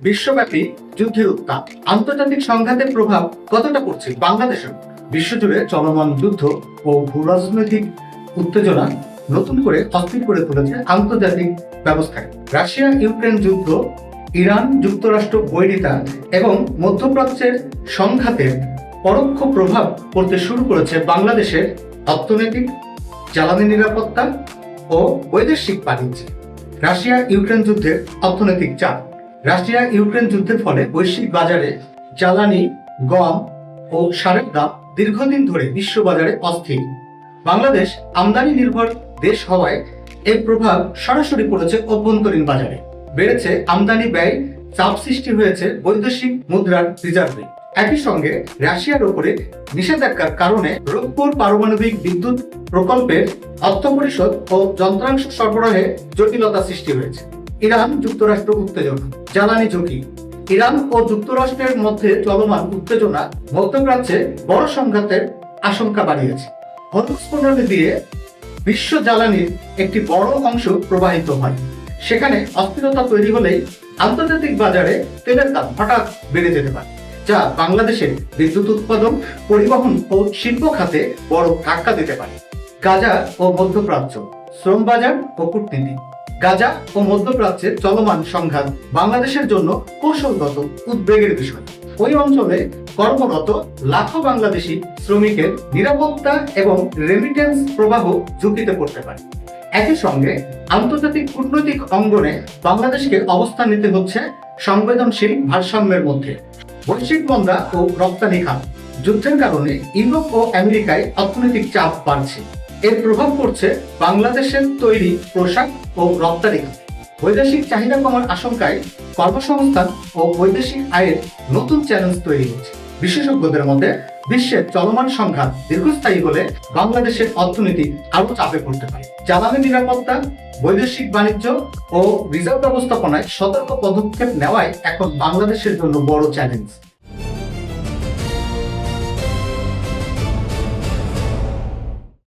বিশ্বব্যাপী যুদ্ধের উত্তাপ, আন্তর্জাতিক সংঘাতের প্রভাব কতটা পড়ছে বাংলাদেশে? বিশ্বজুড়ে চলমান যুদ্ধ ও ভূরাজনৈতিক উত্তেজনা নতুন করে অস্থির করে তুলেছে আন্তর্জাতিক ব্যবস্থায়। রাশিয়া ইউক্রেন যুদ্ধ, ইরান যুক্তরাষ্ট্র বৈরিতা এবং মধ্যপ্রাচ্যের সংঘাতের পরোক্ষ প্রভাব পড়তে শুরু করেছে বাংলাদেশের অর্থনৈতিক, জ্বালানি নিরাপত্তা ও বৈদেশিক বাণিজ্যে। রাশিয়া ইউক্রেন যুদ্ধের অর্থনৈতিক চাপ। রাশিয়া ইউক্রেন যুদ্ধের ফলে বৈশ্বিক বাজারে জ্বালানি, গম ও সারের দাম দীর্ঘদিন ধরে বিশ্ববাজারে অস্থির। বাংলাদেশ আমদানি নির্ভর দেশ হওয়ায় এর প্রভাব সরাসরি পড়েছে অভ্যন্তরীণ বাজারে। বেড়েছে আমদানি ব্যয়, চাপ সৃষ্টি হয়েছে বৈদেশিক মুদ্রার রিজার্ভে। একই সঙ্গে রাশিয়ার উপরে নিষেধাজ্ঞার কারণে রূপপুর পারমাণবিক বিদ্যুৎ প্রকল্পের অর্থ পরিশোধ ও যন্ত্রাংশ সরবরাহে জটিলতা সৃষ্টি হয়েছে। ইরান যুক্তরাষ্ট্র উত্তেজনা, জ্বালানি ঝুঁকি। ইরান ও যুক্তরাষ্ট্রের মধ্যে চলমান উত্তেজনা মধ্যপ্রাচ্যে বড় সংঘাতের আশঙ্কা বাড়িয়েছে। হরমুজ প্রণালী দিয়ে বিশ্ব জ্বালানির একটি বড় অংশ প্রবাহিত হয়। সেখানে অস্থিরতা তৈরি হলেই আন্তর্জাতিক বাজারে তেলের দাম হঠাৎ বেড়ে যেতে পারে, যা বাংলাদেশের বিদ্যুৎ উৎপাদন, পরিবহন ও শিল্প খাতে বড় ধাক্কা দিতে পারে। গাজা ও মধ্যপ্রাচ্য, শ্রম বাজার ও কূটনীতি। গাজা ও মধ্যপ্রাচ্যের চলমান সংঘাত বাংলাদেশের জন্য কৌশলগত উদ্বেগের বিষয়। ওই অঞ্চলে কর্মরত লাখো বাংলাদেশি শ্রমিকের নিরাপত্তা এবং রেমিটেন্স প্রবাহ ঝুঁকিতে পড়তে পারে। একই সঙ্গে আন্তর্জাতিক কূটনৈতিক অঙ্গনে বাংলাদেশকে অবস্থান নিতে হচ্ছে সংবেদনশীল ভারসাম্যের মধ্যে। বৈশ্বিক মন্দা ও রপ্তানি খাত। যুদ্ধের কারণে ইউরোপ ও আমেরিকায় অর্থনৈতিক চাপ বাড়ছে। এর প্রভাব পড়ছে বাংলাদেশের তৈরি পোশাক ও রপ্তানি খাতে। বৈদেশিক চাহিদা কমার আশঙ্কায় কর্মসংস্থান ও বৈদেশিক আয়ের নতুন চ্যালেঞ্জ তৈরি হচ্ছে। বিশেষজ্ঞদের মতে বিশ্বের চলমান সংঘাত দীর্ঘস্থায়ী হলে বাংলাদেশের অর্থনীতি আরো চাপে পড়তে পারে। জ্বালানি নিরাপত্তা, বৈদেশিক বাণিজ্য ও রিজার্ভ ব্যবস্থাপনায় সতর্ক পদক্ষেপ নেওয়াই এখন বাংলাদেশের জন্য বড় চ্যালেঞ্জ।